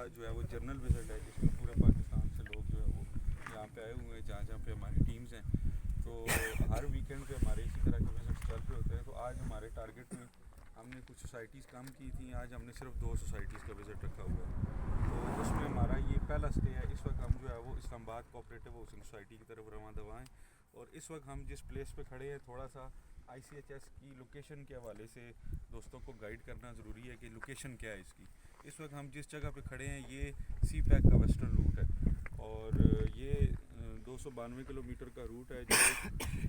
जो है वो जर्नल विजिट है, जिसमें पूरे पाकिस्तान से लोग जो है वो यहाँ पे आए हुए हैं, जहाँ जहाँ पे हमारी टीम्स हैं। तो हर वीकेंड पे हमारे इसी तरह के विजिट्स चल रहे होते हैं। तो आज हमारे टारगेट में हमने कुछ सोसाइटीज़ कम की थी, आज हमने सिर्फ 2 सोसाइटीज़ का विज़िट रखा हुआ है। तो उसमें हमारा ये पहला स्टे है। इस वक्त हम जो है वो इस्लामाबाद कोऑपरेटिव हाउसिंग सोसाइटी की तरफ रवाना दवा हैं। और इस वक्त हम जिस प्लेस पे खड़े हैं, थोड़ा सा ICHS की लोकेशन के हवाले से दोस्तों को गाइड करना ज़रूरी है कि लोकेशन क्या है इसकी। इस वक्त हम जिस जगह पे खड़े हैं ये CPAC का वेस्टर्न रूट है और ये 292 किलोमीटर का रूट है, जो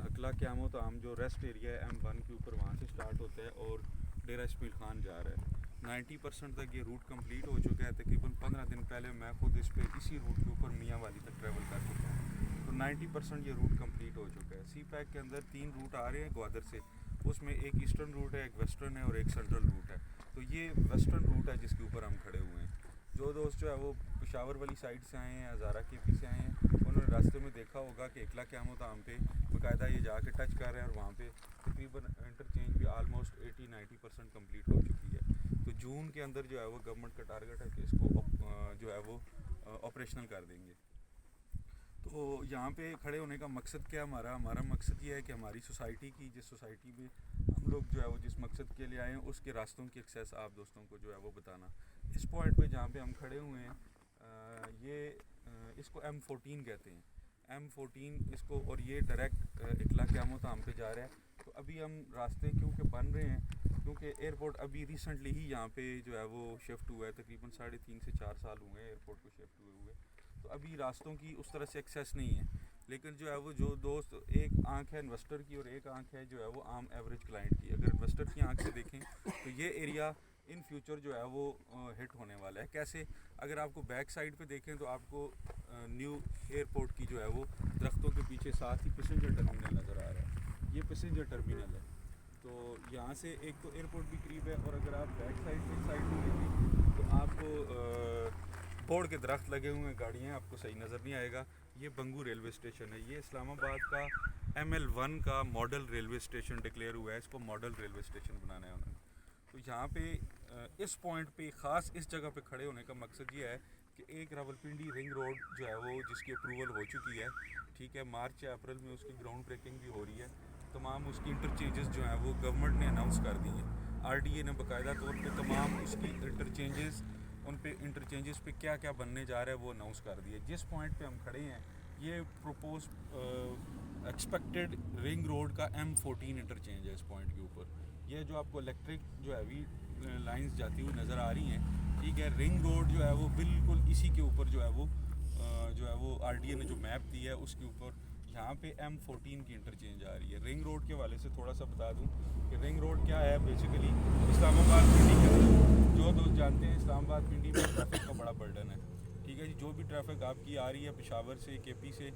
अकला क़यामत आम जो रेस्ट एरिया है M1 के ऊपर, वहाँ से स्टार्ट होता है और डेरा इस्माइल खान जा रहा है। 90% तक ये रूट कंप्लीट हो चुका है। तकरीबन 15 दिन पहले मैं खुद इसी रूट के ऊपर मियाँ वाली तक ट्रैवल कर चुका हूँ। तो 90% ये रूट कंप्लीट हो चुका है। CPAC के अंदर 3 रूट आ रहे हैं ग्वादर से, उसमें एक ईस्टर्न रूट है, एक वेस्टर्न है और एक सेंट्रल रूट है। तो ये वेस्टर्न रूट है जिसके ऊपर हम खड़े हुए हैं। जो दोस्त जो है वो पेशावर वाली साइड से आए हैं, हज़ारा KP से आए हैं, उन्होंने रास्ते में देखा होगा कि अकला क़यामत आम पे बाकायदा ये जाके टच कर रहे हैं और वहाँ पे तकरीबन इंटरचेंज भी आलमोस्ट 80-90% कम्प्लीट हो चुकी है। तो जून के अंदर जो है वो गवर्नमेंट का टारगेट है कि इसको जो है वो ऑपरेशनल कर देंगे। तो यहाँ पे खड़े होने का मकसद क्या हमारा मकसद ये है कि हमारी सोसाइटी की, जिस सोसाइटी में हम लोग जो है वो जिस मकसद के लिए आए हैं, उसके रास्तों की एक्सेस आप दोस्तों को जो है वो बताना। इस पॉइंट पे जहाँ पे हम खड़े हुए हैं, इसको M14 कहते हैं, M14 इसको, और ये डायरेक्ट अकला क़यामत आम पे जा रहा है। तो अभी हम रास्ते क्योंकि बन रहे हैं, क्योंकि एयरपोर्ट अभी रिसेंटली ही यहाँ पे जो है वो शिफ्ट हुआ है, तकरीबन 3.5 से 4 साल हुए हैं एयरपोर्ट को शिफ्ट हुए हुए। तो अभी रास्तों की उस तरह से एक्सेस नहीं है। लेकिन जो है वो जो दोस्त, एक आंख है इन्वेस्टर की और एक आंख है जो है वो आम एवरेज क्लाइंट की। अगर इन्वेस्टर की आंख से देखें तो ये एरिया इन फ्यूचर जो है वो हिट होने वाला है। कैसे? अगर आपको बैक साइड पे देखें तो आपको न्यू एयरपोर्ट की जो है वो दरख्तों के पीछे साथ ही पैसेंजर टर्मिनल नज़र आ रहा है। ये पैसेंजर टर्मिनल है। तो यहाँ से एक तो एयरपोर्ट भी करीब है, और अगर आप बैक साइड में देखें तो आपको बोर्ड के दरख्त लगे हुए हैं, गाड़ियाँ, आपको सही नज़र नहीं आएगा। ये बंगू रेलवे स्टेशन है। ये इस्लामाबाद का ML1 का मॉडल रेलवे स्टेशन डिक्लेयर हुआ है। इसको मॉडल रेलवे स्टेशन बनाना है उन्होंने। तो यहाँ पे इस पॉइंट पे ख़ास इस जगह पे खड़े होने का मकसद ये है कि एक रावलपिंडी रिंग रोड जो है वो, जिसकी अप्रूवल हो चुकी है, ठीक है, मार्च या अप्रैल में उसकी ग्राउंड ब्रेकिंग भी हो रही है। तमाम उसकी इंटरचेंजेस जो हैं वो गवर्नमेंट ने अनाउंस कर दी हैं। RDA ने बाकायदा तौर पे तमाम उसकी इंटरचेंजेस, उन पे इंटरचेंजेस पे क्या क्या बनने जा रहा है वो अनाउंस कर दिए। जिस पॉइंट पे हम खड़े हैं ये प्रोपोज एक्सपेक्टेड रिंग रोड का M14 इंटरचेंज है। इस पॉइंट के ऊपर ये जो आपको इलेक्ट्रिक जो हैवी लाइंस जाती हुई नज़र आ रही हैं, ठीक है, रिंग रोड जो है वो बिल्कुल इसी के ऊपर जो है वो RDA ने जो मैप दी है उसके ऊपर यहाँ पे M14 की इंटरचेंज आ रही है। रिंग रोड के वाले से थोड़ा सा बता दूँ कि रिंग रोड क्या है। बेसिकली इस्लामाबाद पिंडी के अंदर, जो दोस्त जानते हैं, इस्लामाबाद पिंडी में ट्रैफिक का बड़ा बर्डन है, ठीक है जी। जो भी ट्रैफिक आपकी आ रही है पेशावर से, KP से,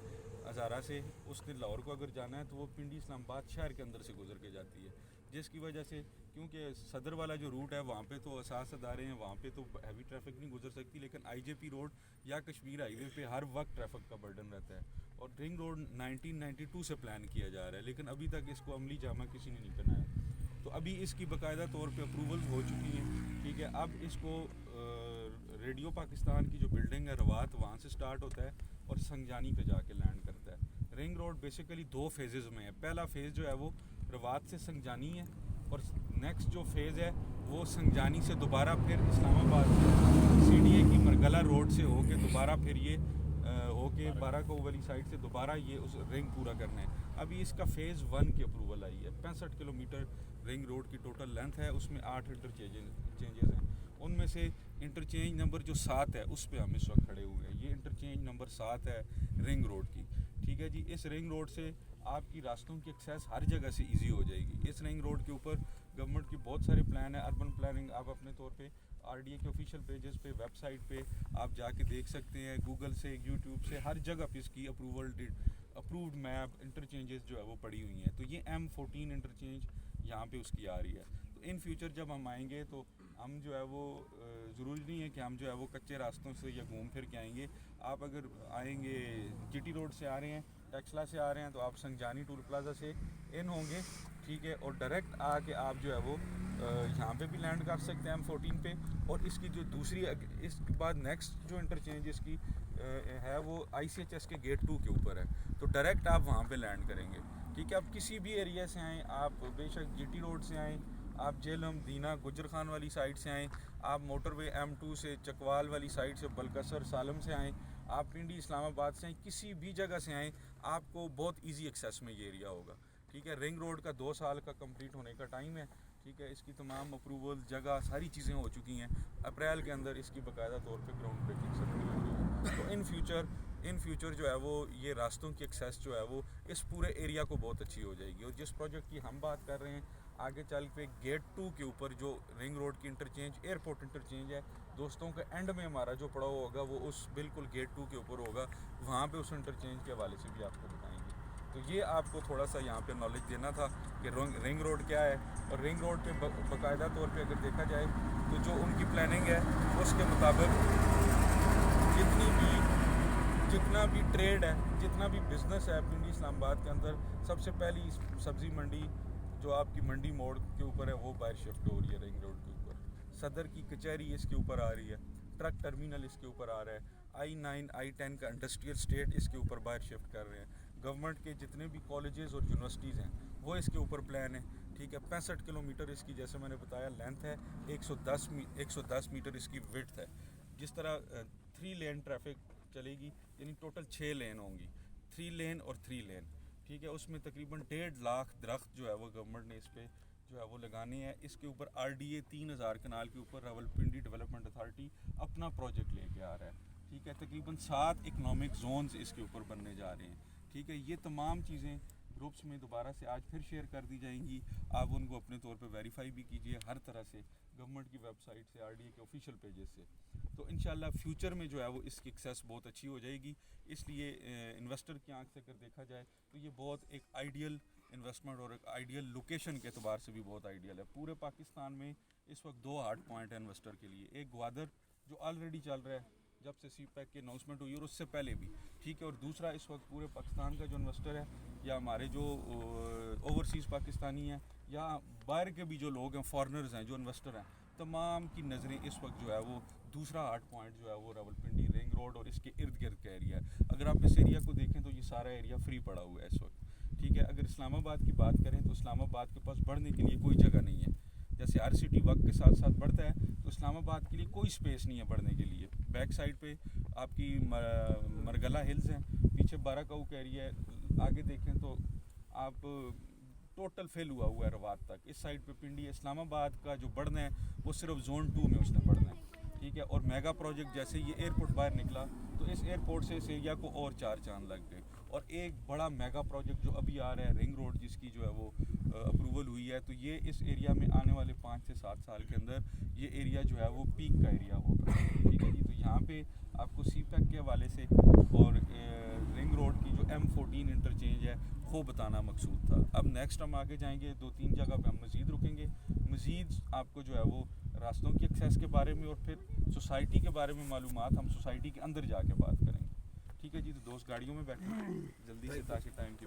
हज़ारा से, उसने लाहौर को अगर जाना है तो वो पिंडी इस्लामाबाद शहर के अंदर से गुजर के जाती है। जिसकी वजह से, क्योंकि सदर वाला जो रूट है वहाँ पे तो असास अदारे हैं, वहाँ पे तो हैवी ट्रैफिक नहीं गुजर सकती, लेकिन IJP रोड या कश्मीर हाईवे पे हर वक्त ट्रैफिक का बर्डन रहता है। और रिंग रोड 1992 से प्लान किया जा रहा है, लेकिन अभी तक इसको अमली जामा किसी ने नहीं बनाया। तो अभी इसकी बाकायदा तौर पे अप्रूवल हो चुकी है, ठीक है। अब इसको रेडियो पाकिस्तान की जो बिल्डिंग है रवात, वहाँ से स्टार्ट होता है और संजानी पे जाके लैंड करता है। रिंग रोड बेसिकली 2 फेजेज़ में है। पहला फेज़ जो है वो रवात से संजानी है, और नेक्स्ट जो फेज़ है वो संजानी से दोबारा फिर इस्लामाबाद से CDA की मरगला रोड से होके दोबारा फिर ये होके बाराकोट वाली साइड से दोबारा ये उस रिंग पूरा करना है। अभी इसका फ़ेज़ 1 की अप्रूवल आई है। 65 किलोमीटर रिंग रोड की टोटल लेंथ है, उसमें 8 इंटरचेंजेस हैं। उनमें से इंटरचेंज नंबर जो 7 है उस पर हम इस वक्त खड़े हुए हैं। ये इंटरचेंज नंबर 7 है रिंग रोड की, ठीक है जी। इस रिंग रोड से आपकी रास्तों की एक्सेस हर जगह से इजी हो जाएगी। इस रिंग रोड के ऊपर गवर्नमेंट की बहुत सारे प्लान है। अर्बन प्लानिंग आप अपने तौर पे RDA के ऑफिशियल पेजेस पे, वेबसाइट पे आप जाके देख सकते हैं, गूगल से, यूट्यूब से, हर जगह पे इसकी अप्रूव्ड मैप इंटरचेंजेस जो है वो पड़ी हुई हैं। तो ये M14 इंटरचेंज यहाँ पे उसकी आ रही है। तो इन फ्यूचर जब हम आएंगे तो हम जो है वो ज़रूरी नहीं है कि हम जो है वो कच्चे रास्तों से या घूम फिर के आएंगे। आप अगर आएंगे GT रोड से आ रहे हैं टेक्सला से आ रहे हैं तो आप संजानी टूल प्लाजा से इन होंगे, ठीक है, और डायरेक्ट आके आप जो है वो यहाँ पे भी लैंड कर सकते हैं M14 पे। और इसकी जो दूसरी इसके बाद नेक्स्ट जो इंटरचेंज इसकी है वो ICHS के गेट 2 के ऊपर है, तो डायरेक्ट आप वहाँ पे लैंड करेंगे, ठीक है। आप किसी भी एरिया से आएँ, आप बेशक GT रोड से आएँ, आप जेलम दीना गुजर खान वाली साइड से आएँ, आप मोटरवे M2 से चकवाल वाली साइड से बलकसर सालम से आएँ, आप पिंडी इस्लामाबाद से आएँ, किसी भी जगह से आएँ, आपको बहुत इजी एक्सेस में ये एरिया होगा, ठीक है। रिंग रोड का 2 साल का कंप्लीट होने का टाइम है, ठीक है। इसकी तमाम अप्रूवल जगह सारी चीज़ें हो चुकी हैं। अप्रैल के अंदर इसकी बाकायदा तौर पे ग्राउंड ब्रेकिंग सर्जरी हो रही है। तो इन फ्यूचर जो है वो ये रास्तों की एक्सेस जो है वो इस पूरे एरिया को बहुत अच्छी हो जाएगी। और जिस प्रोजेक्ट की हम बात कर रहे हैं आगे चल पे गेट 2 के ऊपर जो रिंग रोड की इंटरचेंज एयरपोर्ट इंटरचेंज है दोस्तों के एंड में हमारा जो पड़ा होगा वो उस बिल्कुल गेट 2 के ऊपर होगा, वहाँ पे उस इंटरचेंज के हवाले से भी आपको बताएंगे। तो ये आपको थोड़ा सा यहाँ पे नॉलेज देना था कि रिंग रोड क्या है। और रिंग रोड पे बाकायदा तौर पे अगर देखा जाए तो जो उनकी प्लानिंग है उसके मुताबिक जितना भी ट्रेड है, जितना भी बिज़नेस है पिंडी इस्लामाबाद के अंदर, सबसे पहली सब्ज़ी मंडी जो आपकी मंडी मोड़ के ऊपर है वो बाहर शिफ्ट हो रही है रिंग रोड के ऊपर। सदर की कचहरी इसके ऊपर आ रही है, ट्रक टर्मिनल इसके ऊपर आ रहा है, I9 I10 का इंडस्ट्रियल स्टेट इसके ऊपर बाहर शिफ्ट कर रहे हैं। गवर्नमेंट के जितने भी कॉलेजेस और यूनिवर्सिटीज़ हैं वो इसके ऊपर प्लान है, ठीक है। 65 किलोमीटर इसकी जैसे मैंने बताया लेंथ है, 110 मीटर इसकी विड्थ है। जिस तरह 3 लेन ट्रैफिक चलेगी यानी टोटल 6 लेन होंगी, 3 लेन और 3 लेन, ठीक है। उसमें तकरीबन 1.5 लाख दरख्त जो है वो गवर्नमेंट ने इस पर जो है वो लगाने हैं। इसके ऊपर RDA 3000 कनाल के ऊपर रावलपिंडी डेवलपमेंट अथॉरिटी अपना प्रोजेक्ट लेके आ रहा है, ठीक है। तकरीबन 7 इकनॉमिक जोन्स इसके ऊपर बनने जा रहे हैं, ठीक है। ये तमाम चीज़ें ग्रुप्स में दोबारा से आज फिर शेयर कर दी जाएंगी, आप उनको अपने तौर पे वेरीफाई भी कीजिए हर तरह से, गवर्नमेंट की वेबसाइट से, RDA के ऑफिशियल पेजेस से। तो इंशाल्लाह फ्यूचर में जो है वो इसकी एक्सेस बहुत अच्छी हो जाएगी। इसलिए इन्वेस्टर की आंख से अगर देखा जाए तो ये बहुत एक आइडियल इन्वेस्टमेंट और एक आइडियल लोकेशन के अतबार से भी बहुत आइडियल है। पूरे पाकिस्तान में इस वक्त 2 हार्ड पॉइंट है इन्वेस्टर के लिए, एक ग्वादर जो ऑलरेडी चल रहा है जब से CPEC की अनाउंसमेंट हुई और उससे पहले भी, ठीक है। और दूसरा इस वक्त पूरे पाकिस्तान का जो इन्वेस्टर है या हमारे जो ओवरसीज़ पाकिस्तानी हैं या बाहर के भी जो लोग हैं, फॉरेनर्स हैं जो इन्वेस्टर हैं, तमाम की नज़रें इस वक्त जो है वो दूसरा हार्ड पॉइंट जो है वो रावलपिंडी रिंग रोड और इसके इर्द गिर्द का एरिया है। अगर आप इस एरिया को देखें तो ये सारा एरिया फ्री पड़ा हुआ है इस वक्त, ठीक है। अगर इस्लामाबाद की बात करें तो इस्लामाबाद के पास बढ़ने के लिए कोई जगह नहीं है। जैसे हर सिटी वक्त के साथ साथ बढ़ता है तो इस्लामाबाद के लिए कोई स्पेस नहीं है बढ़ने के लिए। बैक साइड पे आपकी मरगला हिल्स हैं, पीछे बाराकाऊ का एरिया है, आगे देखें तो आप टोटल फेल हुआ है रवात तक। इस साइड पे पिंडी इस्लामाबाद का जो बढ़ना है वो सिर्फ जोन 2 में उसने बढ़ना है, ठीक है। और मेगा प्रोजेक्ट जैसे ये एयरपोर्ट बाहर निकला तो इस एयरपोर्ट से इस एरिया को और 4 चांद लग गए। और एक बड़ा मेगा प्रोजेक्ट जो अभी आ रहा है रिंग रोड, जिसकी जो है वो अप्रूवल हुई है, तो ये इस एरिया में आने वाले 5 से 7 साल के अंदर ये एरिया जो है वो पीक का एरिया होगा, ठीक है जी। तो यहाँ पे आपको CPEC के हवाले से और रिंग रोड की जो M14 इंटरचेंज है वो बताना मकसूद था। अब नेक्स्ट हम आगे जाएंगे, 2-3 जगह पे हम मज़ीद रुकेंगे, मज़ीद आपको जो है वो रास्तों की एक्सेस के बारे में और फिर सोसाइटी के बारे में मालूमात हम सोसाइटी के अंदर जाके बात करेंगे, ठीक है जी। तो दोस्त गाड़ियों में बैठे जल्दी से ताकि टाइम की